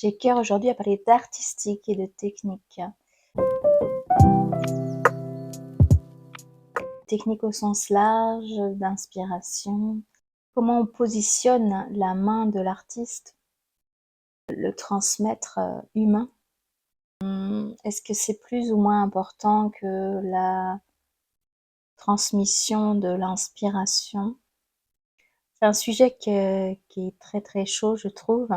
J'ai cœur aujourd'hui à parler d'artistique et de technique. Technique au sens large, d'inspiration. Comment on positionne la main de l'artiste, le transmettre humain. Est-ce que c'est plus ou moins important que la transmission de l'inspiration? C'est un sujet qui est très très chaud, je trouve.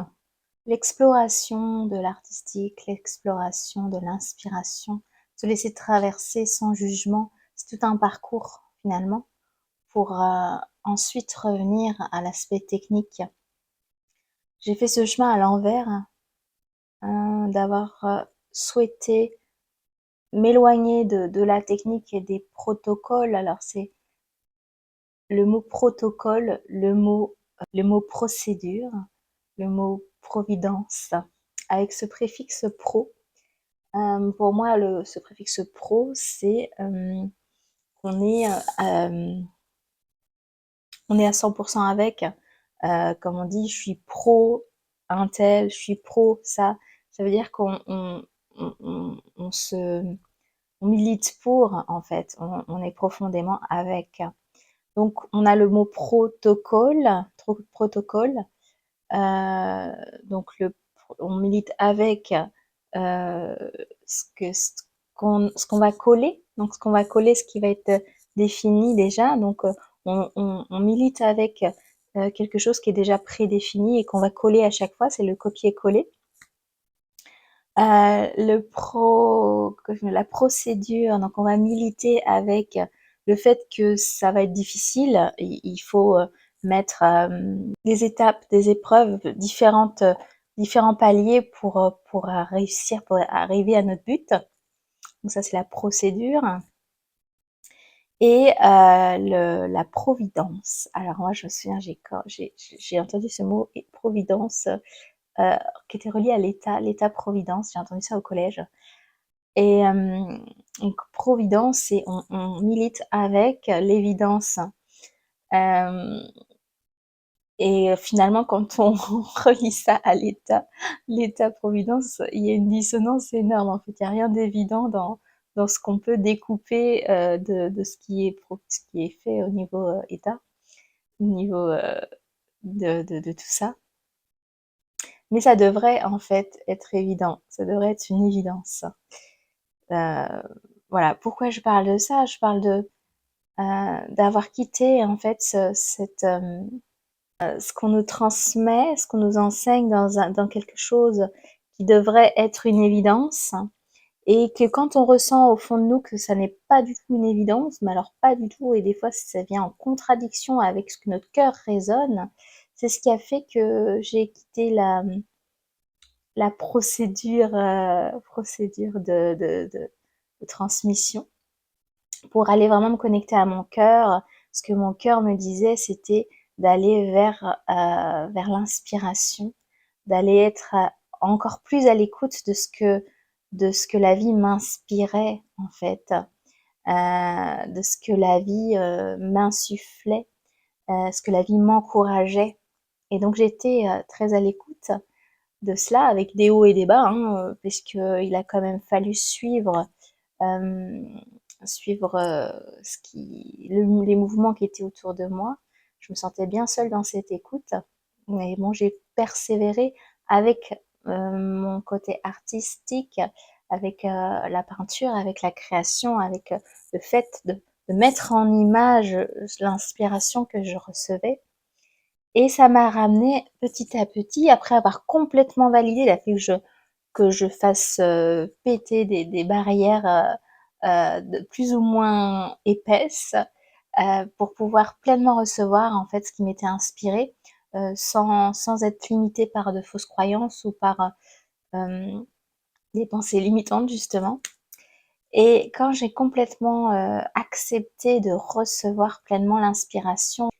L'exploration de l'artistique, l'exploration de l'inspiration, se laisser traverser sans jugement, c'est tout un parcours finalement pour ensuite revenir à l'aspect technique. J'ai fait ce chemin à l'envers, d'avoir souhaité m'éloigner de la technique et des protocoles. Alors c'est le mot protocole, le mot procédure, le mot providence, avec ce préfixe pro. Pour moi, ce préfixe pro, c'est qu'on est, on est à 100% avec. Comme on dit, je suis pro un tel, je suis pro ça. Ça veut dire qu'on on milite pour, en fait. On est profondément avec. Donc, on a le mot protocole, protocole. Donc, on milite avec ce qu'on va coller. Donc, ce qu'on va coller, ce qui va être défini déjà. Donc, on milite avec quelque chose qui est déjà prédéfini et qu'on va coller à chaque fois. C'est le copier-coller. La procédure, donc on va militer avec le fait que ça va être difficile. Il faut mettre des étapes, des épreuves, différents paliers pour réussir, pour arriver à notre but. Donc ça, c'est la procédure. Et la providence. Alors moi, je me souviens, j'ai entendu ce mot providence qui était relié à l'État-providence. J'ai entendu ça au collège. Et donc providence, c'est on milite avec l'évidence. Et finalement, quand on relie ça à l'État-providence, il y a une dissonance énorme. En fait, il n'y a rien d'évident dans ce qu'on peut découper de ce qui est fait au niveau État, au niveau de tout ça. Mais ça devrait en fait être évident, ça devrait être une évidence. Voilà, pourquoi je parle de ça? Je parle d'avoir quitté en fait ce qu'on nous transmet, ce qu'on nous enseigne dans quelque chose qui devrait être une évidence, et que quand on ressent au fond de nous que ça n'est pas du tout une évidence, mais alors pas du tout, et des fois ça vient en contradiction avec ce que notre cœur résonne, c'est ce qui a fait que j'ai quitté la procédure de transmission pour aller vraiment me connecter à mon cœur. Ce que mon cœur me disait, c'était d'aller vers l'inspiration, d'aller être encore plus à l'écoute de ce que la vie m'inspirait en fait, de ce que la vie m'insufflait, ce que la vie m'encourageait. Et donc j'étais très à l'écoute de cela, avec des hauts et des bas, hein, puisqu'il a quand même fallu suivre les mouvements qui étaient autour de moi. Je me sentais bien seule dans cette écoute, mais bon, j'ai persévéré avec mon côté artistique, avec la peinture, avec la création, avec le fait de mettre en image l'inspiration que je recevais. Et ça m'a ramené petit à petit, après avoir complètement validé, il a fait que je fasse péter des barrières de plus ou moins épaisses, pour pouvoir pleinement recevoir en fait ce qui m'était inspiré, sans être limitée par de fausses croyances ou par des pensées limitantes justement. Et quand j'ai complètement accepté de recevoir pleinement l'inspiration,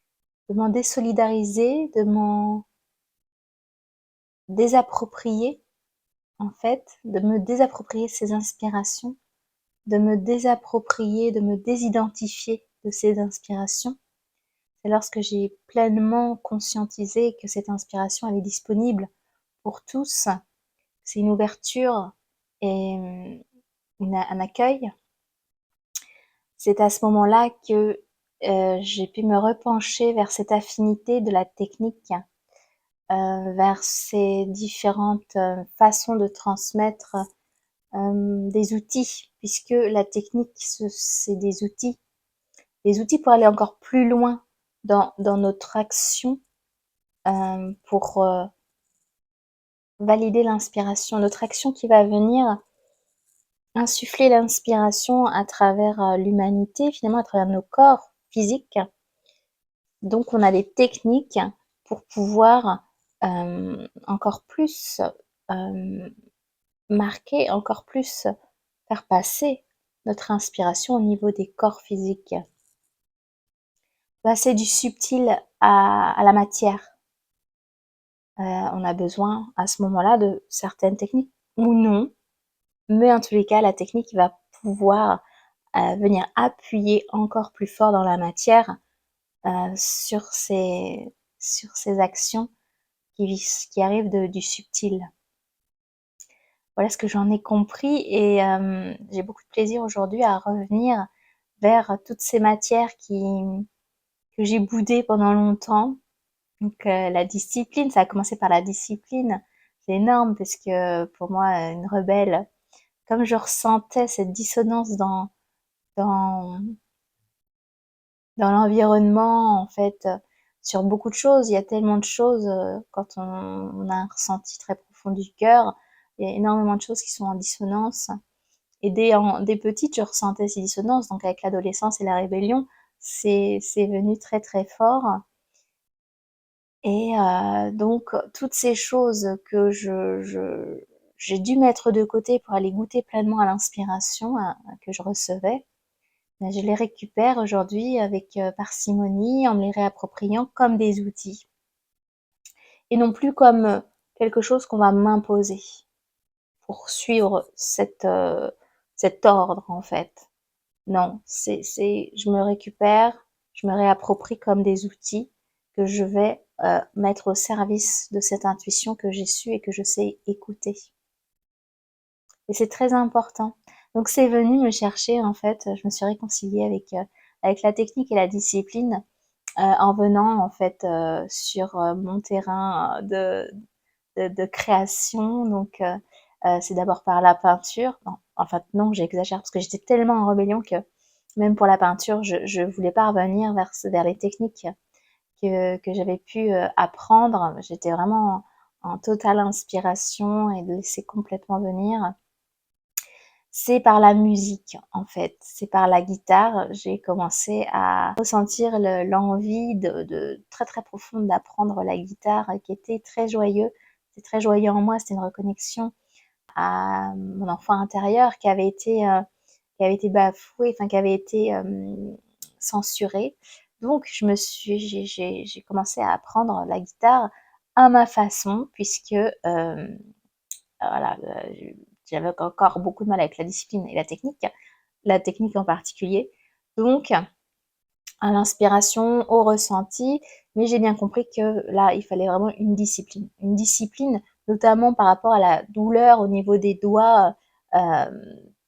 de m'en désolidariser, de m'en désapproprier, en fait, de me désapproprier ces inspirations, de me désapproprier, de me désidentifier de ces inspirations. C'est lorsque j'ai pleinement conscientisé que cette inspiration, elle est disponible pour tous, c'est une ouverture et un accueil. C'est à ce moment-là que j'ai pu me repencher vers cette affinité de la technique, vers ces différentes façons de transmettre des outils, puisque la technique, c'est des outils pour aller encore plus loin dans notre action, pour valider l'inspiration, notre action qui va venir insuffler l'inspiration à travers l'humanité, finalement à travers nos corps physiques. Donc on a des techniques pour pouvoir encore plus marquer, encore plus faire passer notre inspiration au niveau des corps physiques. Passer du subtil à la matière. On a besoin à ce moment-là de certaines techniques ou non, mais en tous les cas, la technique va pouvoir venir appuyer encore plus fort dans la matière sur ces actions qui arrivent du subtil. Voilà ce que j'en ai compris et j'ai beaucoup de plaisir aujourd'hui à revenir vers toutes ces matières que j'ai boudées pendant longtemps. Donc la discipline, ça a commencé par la discipline. C'est énorme parce que pour moi, une rebelle, comme je ressentais cette dissonance dans, dans l'environnement, en fait, sur beaucoup de choses, il y a tellement de choses quand on a un ressenti très profond du cœur, il y a énormément de choses qui sont en dissonance. Et dès petite, je ressentais ces dissonances, donc avec l'adolescence et la rébellion, c'est venu très très fort. Et donc toutes ces choses que j'ai dû mettre de côté pour aller goûter pleinement à l'inspiration que je recevais, ben, je les récupère aujourd'hui avec parcimonie, en me les réappropriant comme des outils. Et non plus comme quelque chose qu'on va m'imposer pour suivre cet ordre en fait. Non, je me récupère, je me réapproprie comme des outils que je vais mettre au service de cette intuition que j'ai su et que je sais écouter. Et c'est très important. Donc c'est venu me chercher en fait, je me suis réconciliée avec la technique et la discipline en venant en fait sur mon terrain de création. Donc c'est d'abord par la peinture. Non, en fait non, j'exagère parce que j'étais tellement en rébellion que même pour la peinture, je voulais pas revenir vers les techniques que j'avais pu apprendre. J'étais vraiment en totale inspiration et de laisser complètement venir. C'est par la musique, en fait. C'est par la guitare. J'ai commencé à ressentir l'envie très très profonde d'apprendre la guitare qui était très joyeux. C'était très joyeux en moi. C'était une reconnexion à mon enfant intérieur qui avait été bafoué, enfin qui avait été censuré. Donc j'ai commencé à apprendre la guitare à ma façon, puisque voilà, j'avais encore beaucoup de mal avec la discipline et la technique en particulier. Donc à l'inspiration, au ressenti, mais j'ai bien compris que là, il fallait vraiment une discipline notamment par rapport à la douleur au niveau des doigts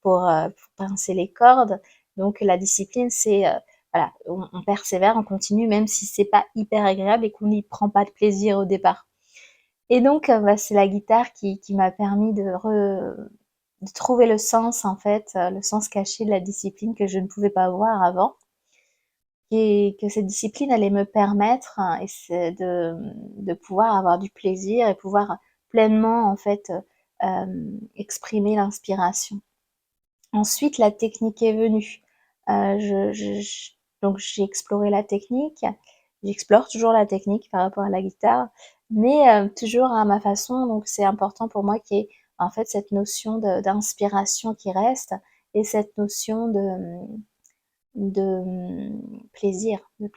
pour pincer les cordes. Donc la discipline, c'est voilà, on persévère, on continue, même si c'est pas hyper agréable et qu'on n'y prend pas de plaisir au départ. Et donc, bah, c'est la guitare qui m'a permis de trouver le sens, en fait, le sens caché de la discipline que je ne pouvais pas voir avant et que cette discipline allait me permettre et c'est de pouvoir avoir du plaisir et pouvoir pleinement en fait exprimer l'inspiration. Ensuite, la technique est venue. Donc j'ai exploré la technique, j'explore toujours la technique par rapport à la guitare, mais toujours à ma façon. Donc c'est important pour moi qu'il y ait en fait cette notion d'inspiration qui reste et cette notion de plaisir, ouais,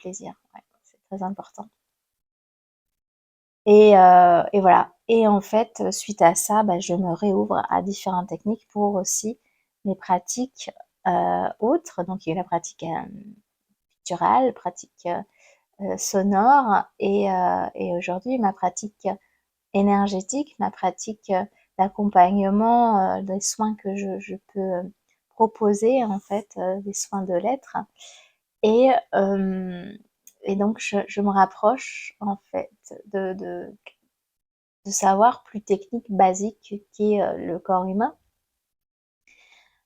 c'est très important. Et voilà. Et en fait, suite à ça, bah, je me réouvre à différentes techniques pour aussi mes pratiques autres. Donc, il y a eu la pratique picturale, pratique sonore, et aujourd'hui, ma pratique énergétique, ma pratique d'accompagnement, des soins que je peux proposer en fait, des soins de l'être. Et, et donc je me rapproche en fait de savoir plus technique, basique, qui est le corps humain,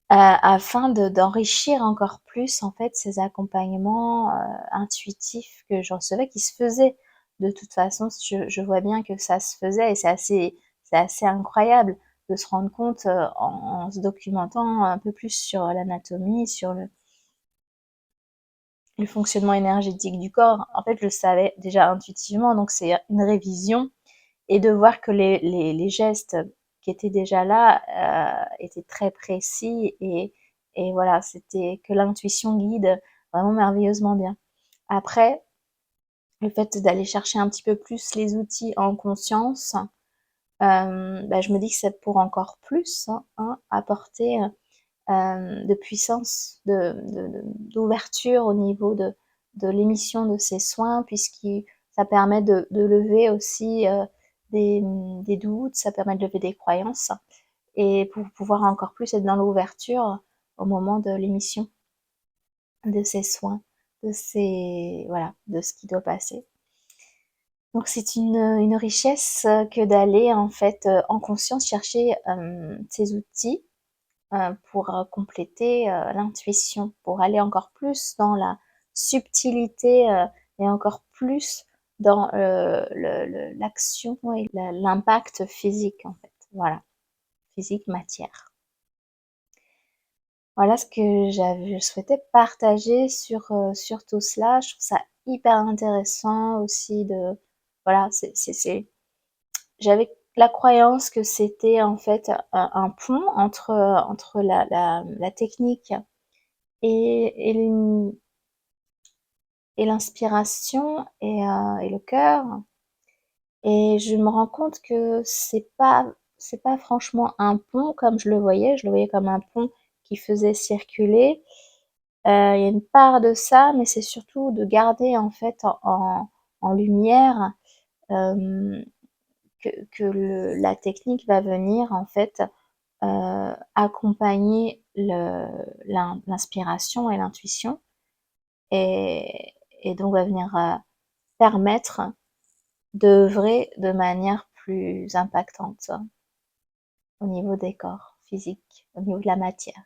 afin d'enrichir encore plus en fait ces accompagnements intuitifs que je recevais, qui se faisaient de toute façon. Je vois bien que ça se faisait et c'est assez incroyable de se rendre compte en se documentant un peu plus sur l'anatomie, sur le fonctionnement énergétique du corps. En fait, je le savais déjà intuitivement, donc c'est une révision et de voir que les gestes qui étaient déjà là étaient très précis et voilà, c'était que l'intuition guide vraiment merveilleusement bien. Après, le fait d'aller chercher un petit peu plus les outils en conscience, bah, je me dis que c'est pour encore plus apporter de puissance, d'ouverture au niveau de l'émission de ces soins, puisque ça permet de lever aussi des doutes, ça permet de lever des croyances, et pour pouvoir encore plus être dans l'ouverture au moment de l'émission de ces soins, voilà, de ce qui doit passer. Donc c'est une richesse que d'aller en fait en conscience chercher ces outils pour compléter l'intuition, pour aller encore plus dans la subtilité et encore plus dans l'action et l'impact physique en fait. Voilà, physique, matière. Voilà ce que je souhaitais partager sur tout cela. Je trouve ça hyper intéressant aussi de... Voilà, j'avais la croyance que c'était en fait un pont entre la technique et l'inspiration et le cœur. Et je me rends compte que c'est pas franchement un pont comme je le voyais comme un pont qui faisait circuler. Il y a une part de ça, mais c'est surtout de garder en fait en lumière euh, la technique va venir en fait accompagner l'inspiration et l'intuition et, et donc va venir permettre d'œuvrer de manière plus impactante au niveau des corps physiques, au niveau de la matière.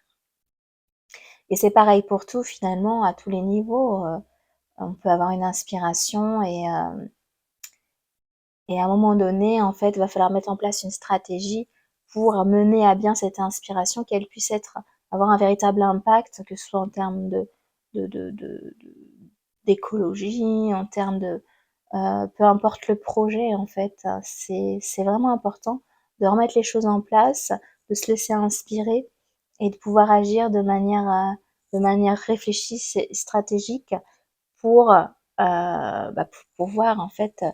Et c'est pareil pour tout finalement, à tous les niveaux. On peut avoir une inspiration et à un moment donné, en fait, il va falloir mettre en place une stratégie pour mener à bien cette inspiration, qu'elle puisse avoir un véritable impact, que ce soit en termes d'écologie, en termes peu importe le projet, en fait, c'est vraiment important de remettre les choses en place, de se laisser inspirer et de pouvoir agir de manière réfléchie, stratégique pour, pour pouvoir en fait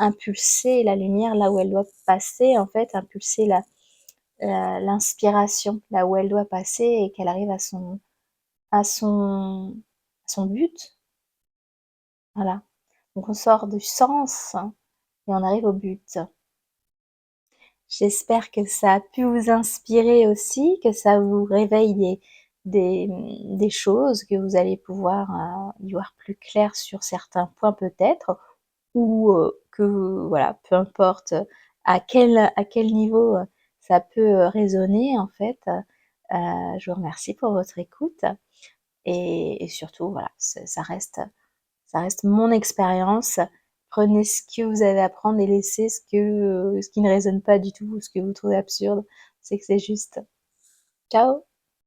impulser la lumière là où elle doit passer, en fait, impulser l'inspiration là où elle doit passer et qu'elle arrive à son, à son but. Voilà. Donc on sort du sens et on arrive au but. J'espère que ça a pu vous inspirer aussi, que ça vous réveille des choses, que vous allez pouvoir y voir plus clair sur certains points peut-être, ou que voilà, peu importe à quel niveau ça peut résonner en fait. Je vous remercie pour votre écoute et surtout voilà, ça reste mon expérience. Prenez ce que vous avez à prendre et laissez ce qui ne résonne pas du tout, ce que vous trouvez absurde, c'est que c'est juste. Ciao!